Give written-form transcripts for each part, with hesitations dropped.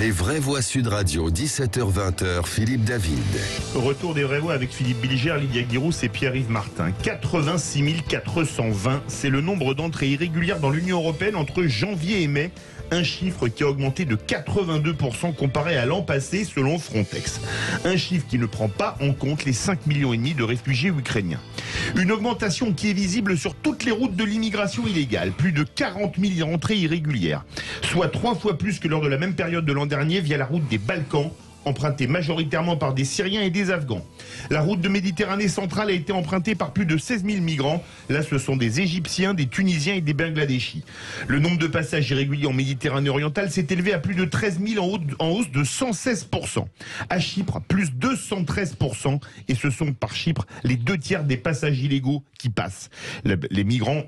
Les vraies voix Sud Radio, 17h-20h, Philippe David. Retour des vraies voix avec Philippe Bilger, Lydia Guirousse et Pierre-Yves Martin. 86 420, c'est le nombre d'entrées irrégulières dans l'Union européenne entre janvier et mai. Un chiffre qui a augmenté de 82% comparé à l'an passé selon Frontex. Un chiffre qui ne prend pas en compte les 5,5 millions de réfugiés ukrainiens. Une augmentation qui est visible sur toutes les routes de l'immigration illégale. Plus de 40 000 entrées irrégulières. Soit 3 fois plus que lors de la même période de l'an dernier via la route des Balkans, empruntée majoritairement par des Syriens et des Afghans. La route de Méditerranée centrale a été empruntée par plus de 16 000 migrants. Là, ce sont des Égyptiens, des Tunisiens et des Bangladeshis. Le nombre de passages irréguliers en Méditerranée orientale s'est élevé à plus de 13 000 en hausse de 116%. À Chypre, plus 213%. Et ce sont par Chypre les 2/3 des passages illégaux qui passent. Les migrants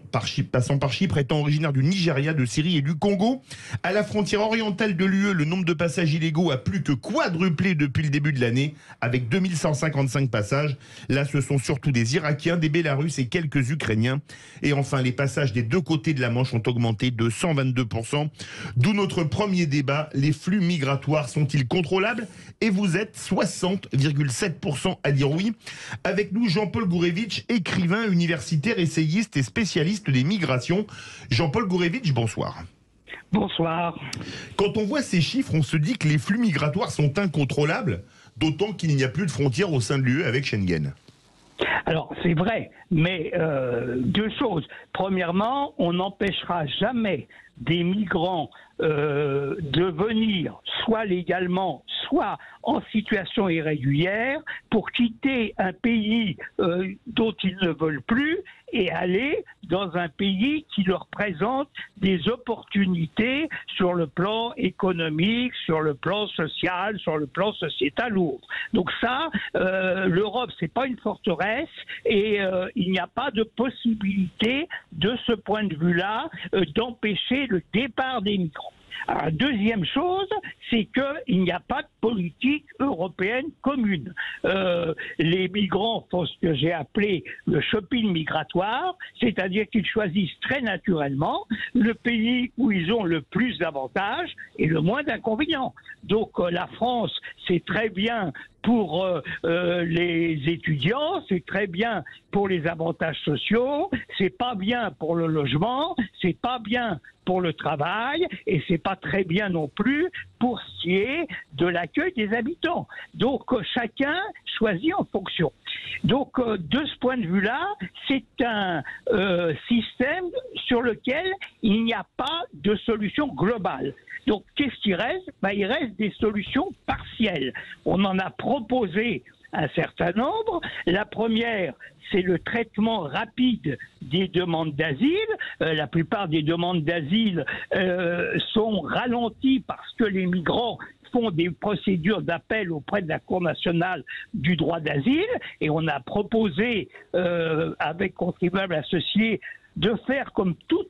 passant par Chypre étant originaires du Nigeria, de Syrie et du Congo. À la frontière orientale de l'UE, le nombre de passages illégaux a plus que quadruplé depuis le début de l'année, avec 2155 passages. Là, ce sont surtout des Irakiens, des Bélarusses et quelques Ukrainiens. Et enfin, les passages des deux côtés de la Manche ont augmenté de 122%. D'où notre premier débat, les flux migratoires sont-ils contrôlables? Et vous êtes 60,7% à dire oui. Avec nous, Jean-Paul Gourevitch, écrivain, universitaire, essayiste et spécialiste des migrations. Jean-Paul Gourevitch, bonsoir. Bonsoir. Quand on voit ces chiffres, on se dit que les flux migratoires sont incontrôlables, d'autant qu'il n'y a plus de frontières au sein de l'UE avec Schengen. Alors, c'est vrai, mais deux choses. Premièrement, on n'empêchera jamais des migrants de venir soit légalement, soit en situation irrégulière pour quitter un pays dont ils ne veulent plus et aller dans un pays qui leur présente des opportunités sur le plan économique, sur le plan social, sur le plan sociétal ou autre. Donc ça, l'Europe, c'est pas une forteresse et il n'y a pas de possibilité de ce point de vue-là d'empêcher le départ des migrants. Alors, la deuxième chose, c'est qu'il n'y a pas de politique européenne commune. Les migrants font ce que j'ai appelé le shopping migratoire, c'est-à-dire qu'ils choisissent très naturellement le pays où ils ont le plus d'avantages et le moins d'inconvénients. Donc la France, c'est très bien pour les étudiants, c'est très bien pour les avantages sociaux, c'est pas bien pour le logement, c'est pas bien pour le travail et c'est pas très bien non plus pour ce qui est de l'accueil des habitants. Donc chacun choisit en fonction. Donc de ce point de vue-là, c'est un système sur lequel il n'y a pas de solution globale. Donc qu'est-ce qui reste? Il reste des solutions partielles. On en a proposé un certain nombre. La première, c'est le traitement rapide des demandes d'asile. La plupart des demandes d'asile sont ralenties parce que les migrants font des procédures d'appel auprès de la Cour nationale du droit d'asile. Et on a proposé, avec contribuables associés, de faire comme tout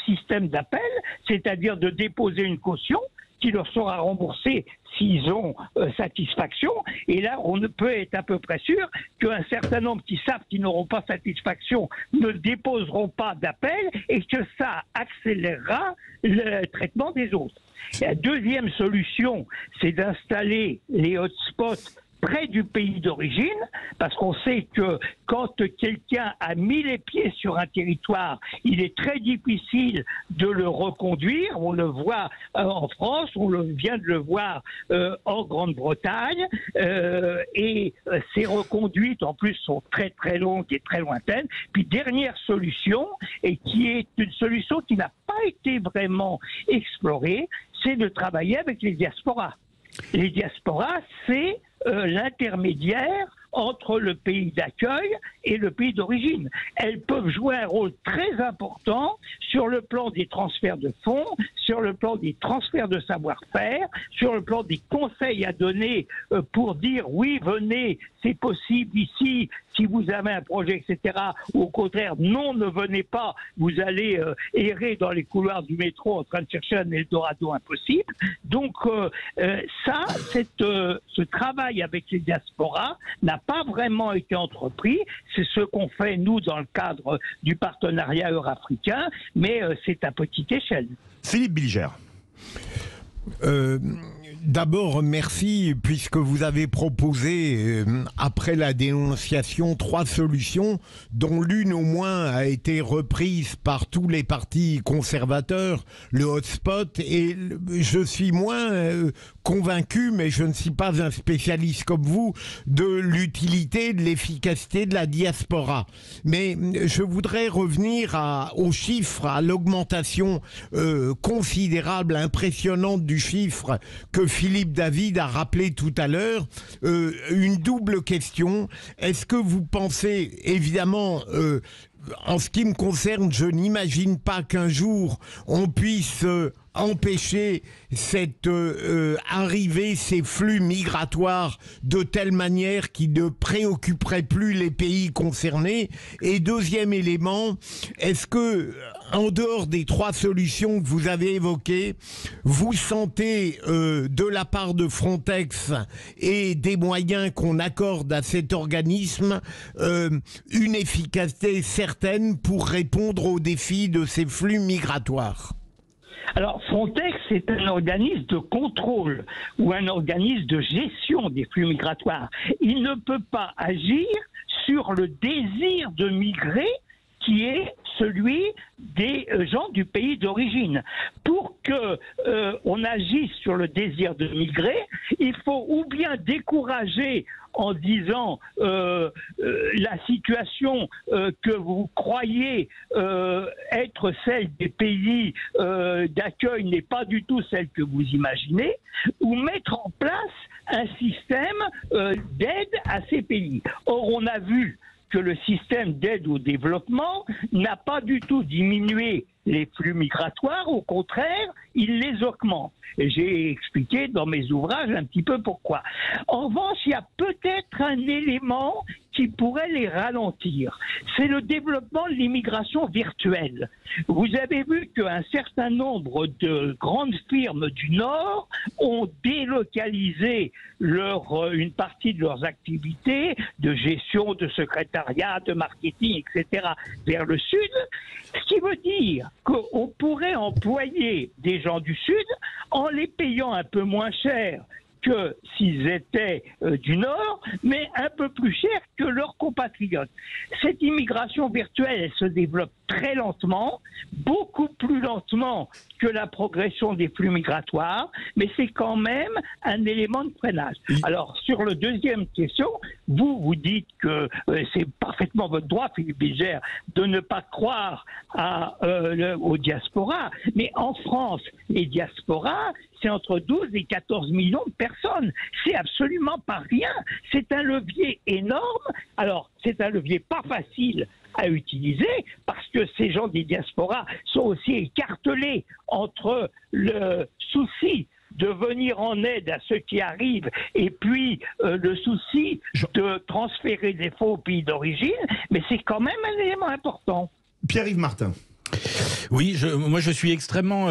système d'appel, c'est-à-dire de déposer une caution qui leur sera remboursée s'ils ont satisfaction. Et là, on ne peut être à peu près sûr qu'un certain nombre qui savent qu'ils n'auront pas satisfaction ne déposeront pas d'appel et que ça accélérera le traitement des autres. Et la deuxième solution, c'est d'installer les hotspots près du pays d'origine, parce qu'on sait que quand quelqu'un a mis les pieds sur un territoire, il est très difficile de le reconduire. On le voit en France, vient de le voir en Grande-Bretagne, et ces reconduites en plus sont très très longues et très lointaines. Puis dernière solution, et qui est une solution qui n'a pas été vraiment explorée, c'est de travailler avec les diasporas. Les diasporas, c'est l'intermédiaire entre le pays d'accueil et le pays d'origine. Elles peuvent jouer un rôle très important sur le plan des transferts de fonds, sur le plan des transferts de savoir-faire, sur le plan des conseils à donner pour dire oui, venez, c'est possible ici, si vous avez un projet, etc. Ou au contraire, non, ne venez pas, vous allez errer dans les couloirs du métro en train de chercher un Eldorado impossible. Donc ce travail avec les diasporas n'a pas vraiment été entrepris. C'est ce qu'on fait, nous, dans le cadre du partenariat euro-africain, mais c'est à petite échelle. Philippe Bilger. D'abord, merci, puisque vous avez proposé, après la dénonciation, 3 solutions, dont l'une au moins a été reprise par tous les partis conservateurs, le hotspot, et je suis moins convaincu, mais je ne suis pas un spécialiste comme vous, de l'utilité, de l'efficacité de la diaspora. Mais je voudrais revenir aux chiffres, à l'augmentation considérable, impressionnante du chiffre que Philippe David a rappelé tout à l'heure. Une double question. Est-ce que vous pensez, évidemment, en ce qui me concerne, je n'imagine pas qu'un jour on puisse empêcher cette arrivée, ces flux migratoires de telle manière qui ne préoccuperaient plus les pays concernés. Et deuxième élément, est-ce que, en dehors des 3 solutions que vous avez évoquées, vous sentez de la part de Frontex et des moyens qu'on accorde à cet organisme une efficacité certaine pour répondre aux défis de ces flux migratoires? Alors, Frontex est un organisme de contrôle ou un organisme de gestion des flux migratoires. Il ne peut pas agir sur le désir de migrer qui est celui des gens du pays d'origine. Pour que on agisse sur le désir de migrer, il faut ou bien décourager en disant la situation que vous croyez être celle des pays d'accueil n'est pas du tout celle que vous imaginez, ou mettre en place un système d'aide à ces pays. Or, on a vu que le système d'aide au développement n'a pas du tout diminué les flux migratoires, au contraire, il les augmente. Et j'ai expliqué dans mes ouvrages un petit peu pourquoi. En revanche, il y a peut-être un élément qui pourrait les ralentir. C'est le développement de l'immigration virtuelle. Vous avez vu qu'un certain nombre de grandes firmes du Nord ont délocalisé une partie de leurs activités de gestion, de secrétariat, de marketing, etc. vers le Sud, ce qui veut dire qu'on pourrait employer des gens du Sud en les payant un peu moins cher que s'ils étaient du Nord, mais un peu plus cher que leurs compatriotes. Cette immigration virtuelle, elle se développe très lentement, beaucoup plus lentement que la progression des flux migratoires, mais c'est quand même un élément de freinage. Alors, sur le deuxième question, vous dites que c'est parfaitement votre droit, Philippe Bilger, de ne pas croire aux diasporas, mais en France, les diasporas, c'est entre 12 et 14 millions de personnes. C'est absolument pas rien. C'est un levier énorme. Alors, c'est un levier pas facile à utiliser parce que ces gens des diasporas sont aussi écartelés entre le souci de venir en aide à ceux qui arrivent et puis le souci de transférer des fonds au pays d'origine, mais c'est quand même un élément important. Pierre-Yves Martin. Oui, moi je suis extrêmement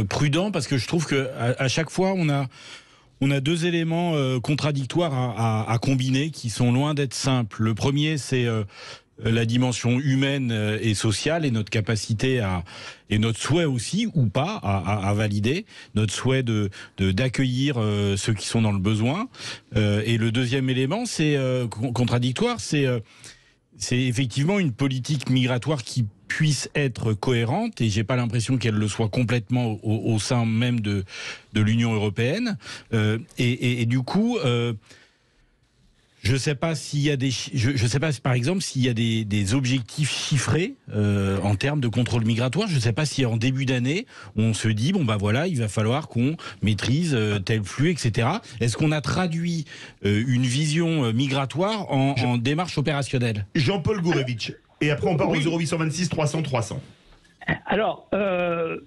prudent parce que je trouve qu'à chaque fois on a 2 éléments contradictoires à combiner qui sont loin d'être simples. Le premier, c'est la dimension humaine et sociale et notre capacité et notre souhait aussi, ou pas, à valider, notre souhait d'accueillir ceux qui sont dans le besoin. Et le deuxième élément, c'est contradictoire, c'est effectivement une politique migratoire qui puisse être cohérente, et j'ai pas l'impression qu'elle le soit complètement au sein même de l'Union européenne. Et du coup, je sais pas s'il y a je sais pas par exemple s'il y a des objectifs chiffrés en termes de contrôle migratoire. Je sais pas si en début d'année on se dit bon bah voilà, il va falloir qu'on maîtrise tel flux, etc. Est-ce qu'on a traduit une vision migratoire en démarche opérationnelle? Jean-Paul Gourevitch. Et après, on part au 0826 300 300. Alors, 2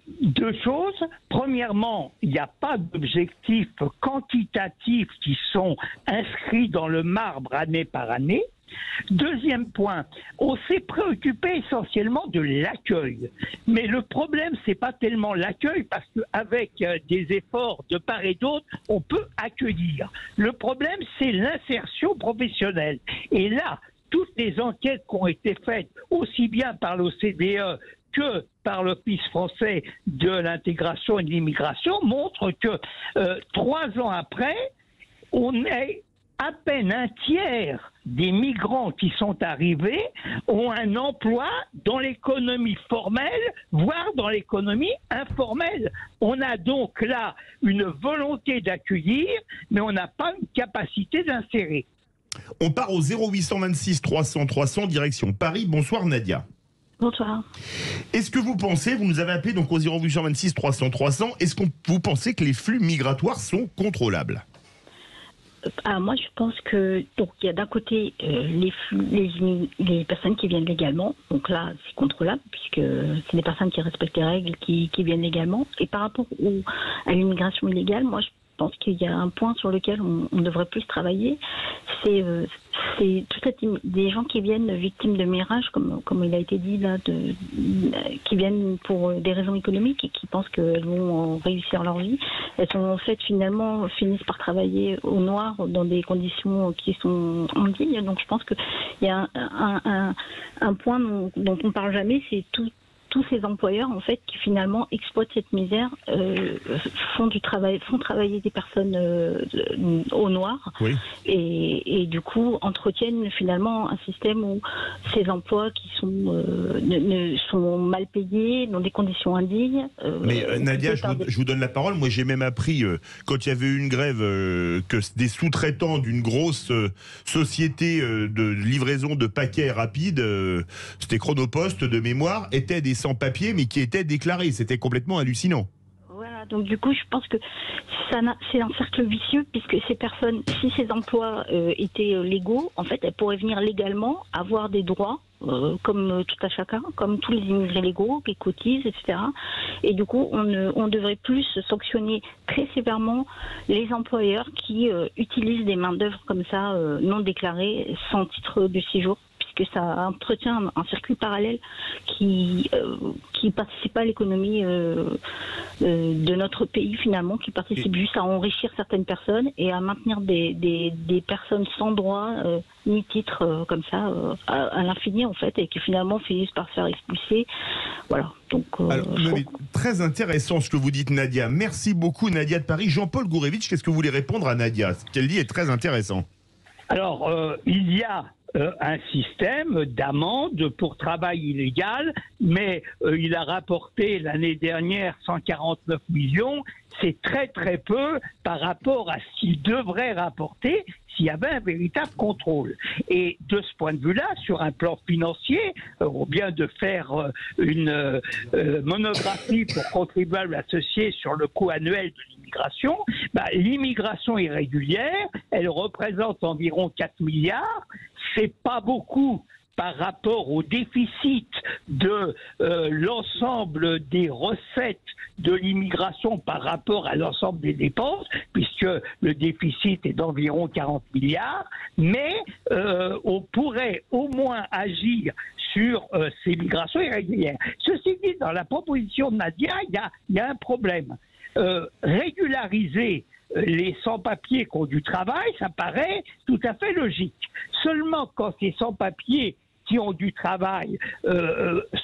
choses. Premièrement, il n'y a pas d'objectifs quantitatifs qui sont inscrits dans le marbre année par année. Deuxième point, on s'est préoccupé essentiellement de l'accueil. Mais le problème, c'est pas tellement l'accueil, parce qu'avec des efforts de part et d'autre, on peut accueillir. Le problème, c'est l'insertion professionnelle. Et là, toutes les enquêtes qui ont été faites, aussi bien par l'OCDE que par l'Office français de l'intégration et de l'immigration montre que 3 ans après, on est à peine un tiers des migrants qui sont arrivés ont un emploi dans l'économie formelle, voire dans l'économie informelle. On a donc là une volonté d'accueillir, mais on n'a pas une capacité d'insérer. On part au 0826 300 300 direction Paris. Bonsoir Nadia. Bonsoir. Est-ce que vous pensez, vous nous avez appelé donc au 0826 300 300, est-ce que vous pensez que les flux migratoires sont contrôlables ? Moi, je pense que donc il y a d'un côté les personnes qui viennent légalement, donc là c'est contrôlable puisque c'est des personnes qui respectent les règles qui viennent légalement. Et par rapport à l'immigration illégale, moi je pense qu'il y a un point sur lequel on devrait plus travailler, c'est des gens qui viennent victimes de mirages, comme il a été dit là, qui viennent pour des raisons économiques et qui pensent qu'elles vont réussir leur vie. Elles sont en fait finissent par travailler au noir dans des conditions qui sont indignes. Donc je pense qu'il y a un point dont on ne parle jamais, c'est tous ces employeurs en fait qui finalement exploitent cette misère, font travailler des personnes au noir, oui. et du coup entretiennent finalement un système où ces emplois qui sont mal payés, dans des conditions indignes. Mais Nadia, je vous donne la parole. Moi j'ai même appris quand il y avait eu une grève que des sous-traitants d'une grosse société de livraison de paquets rapides, c'était Chronopost de mémoire, étaient des sans-papiers, mais qui étaient déclarés. C'était complètement hallucinant. Voilà, donc du coup, je pense que c'est un cercle vicieux, puisque ces personnes, si ces emplois étaient légaux, en fait, elles pourraient venir légalement, avoir des droits, comme tout à chacun, comme tous les immigrés légaux qui cotisent, etc. Et du coup, on devrait plus sanctionner très sévèrement les employeurs qui utilisent des main-d'œuvre comme ça, non déclarées, sans titre de séjour, puisque ça entretient un circuit parallèle qui participe pas à l'économie de notre pays finalement, qui participe juste à enrichir certaines personnes et à maintenir des personnes sans droit ni titre comme ça à l'infini en fait, et qui finalement finissent par se faire expulser. Voilà. Donc, très intéressant ce que vous dites Nadia. Merci beaucoup Nadia de Paris. Jean-Paul Gourevitch, qu'est-ce que vous voulez répondre à Nadia? Ce qu'elle dit est très intéressant. Alors, il y a un système d'amende pour travail illégal, mais il a rapporté l'année dernière 149 millions. C'est très très peu par rapport à ce qu'il devrait rapporter s'il y avait un véritable contrôle. Et de ce point de vue-là, sur un plan financier, on vient de faire une monographie pour contribuables associés sur le coût annuel de l'immigration. L'immigration irrégulière, elle représente environ 4 milliards. C'est pas beaucoup par rapport au déficit de l'ensemble des recettes de l'immigration par rapport à l'ensemble des dépenses, puisque le déficit est d'environ 40 milliards, mais on pourrait au moins agir sur ces migrations irrégulières. Ceci dit, dans la proposition de Nadia, il y a un problème. Régulariser les sans-papiers qui ont du travail, ça paraît tout à fait logique. Seulement quand ces sans-papiers qui ont du travail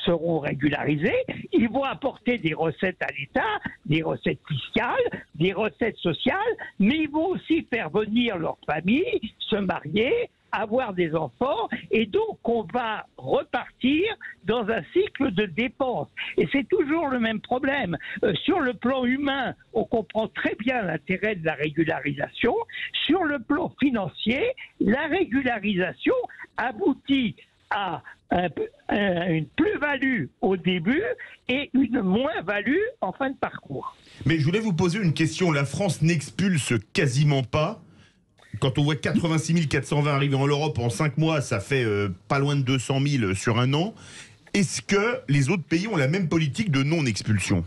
seront régularisés, ils vont apporter des recettes à l'État, des recettes fiscales, des recettes sociales, mais ils vont aussi faire venir leur famille, se marier, avoir des enfants, et donc on va repartir dans un cycle de dépenses. Et c'est toujours le même problème. Sur le plan humain, on comprend très bien l'intérêt de la régularisation. Sur le plan financier, la régularisation aboutit à une plus-value au début et une moins-value en fin de parcours. Mais je voulais vous poser une question. La France n'expulse quasiment pas. Quand on voit 86 420 arriver en Europe en 5 mois, ça fait pas loin de 200 000 sur un an. Est-ce que les autres pays ont la même politique de non-expulsion ?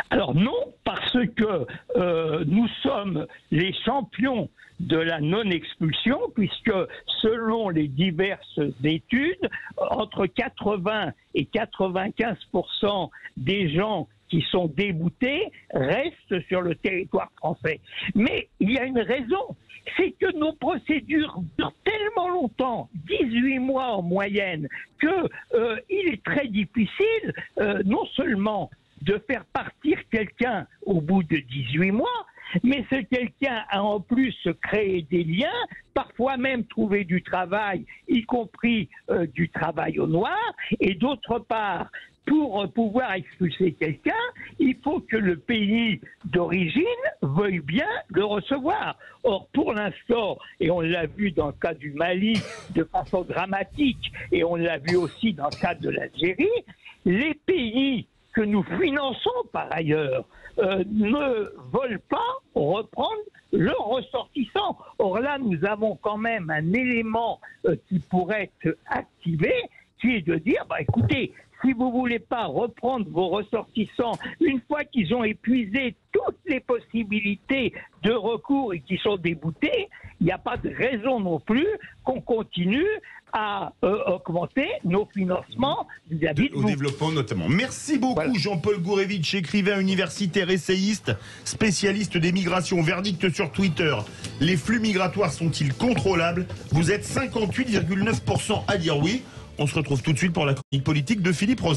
Alors non, parce que nous sommes les champions de la non-expulsion, puisque selon les diverses études, entre 80 et 95% des gens qui sont déboutés restent sur le territoire français. Mais il y a une raison, c'est que nos procédures durent tellement longtemps, 10 18 mois en moyenne que il est très difficile non seulement de faire partir quelqu'un au bout de 18 mois, mais ce quelqu'un a en plus créé des liens, parfois même trouver du travail, y compris du travail au noir, et d'autre part, pour pouvoir expulser quelqu'un, il faut que le pays d'origine veuille bien le recevoir. Or, pour l'instant, et on l'a vu dans le cas du Mali de façon dramatique, et on l'a vu aussi dans le cas de l'Algérie, les pays que nous finançons par ailleurs ne veulent pas reprendre leurs ressortissants. Or là, nous avons quand même un élément qui pourrait être activé, qui est de dire, écoutez, si vous ne voulez pas reprendre vos ressortissants, une fois qu'ils ont épuisé toutes les possibilités de recours et qu'ils sont déboutés, il n'y a pas de raison non plus qu'on continue à augmenter nos financements vis-à-vis de au vous. développement notamment. Merci beaucoup, voilà. Jean-Paul Gourevitch, écrivain universitaire, essayiste, spécialiste des migrations. Verdict sur Twitter. Les flux migratoires sont-ils contrôlables? Vous êtes 58,9% à dire oui. On se retrouve tout de suite pour la chronique politique de Philippe Rosset.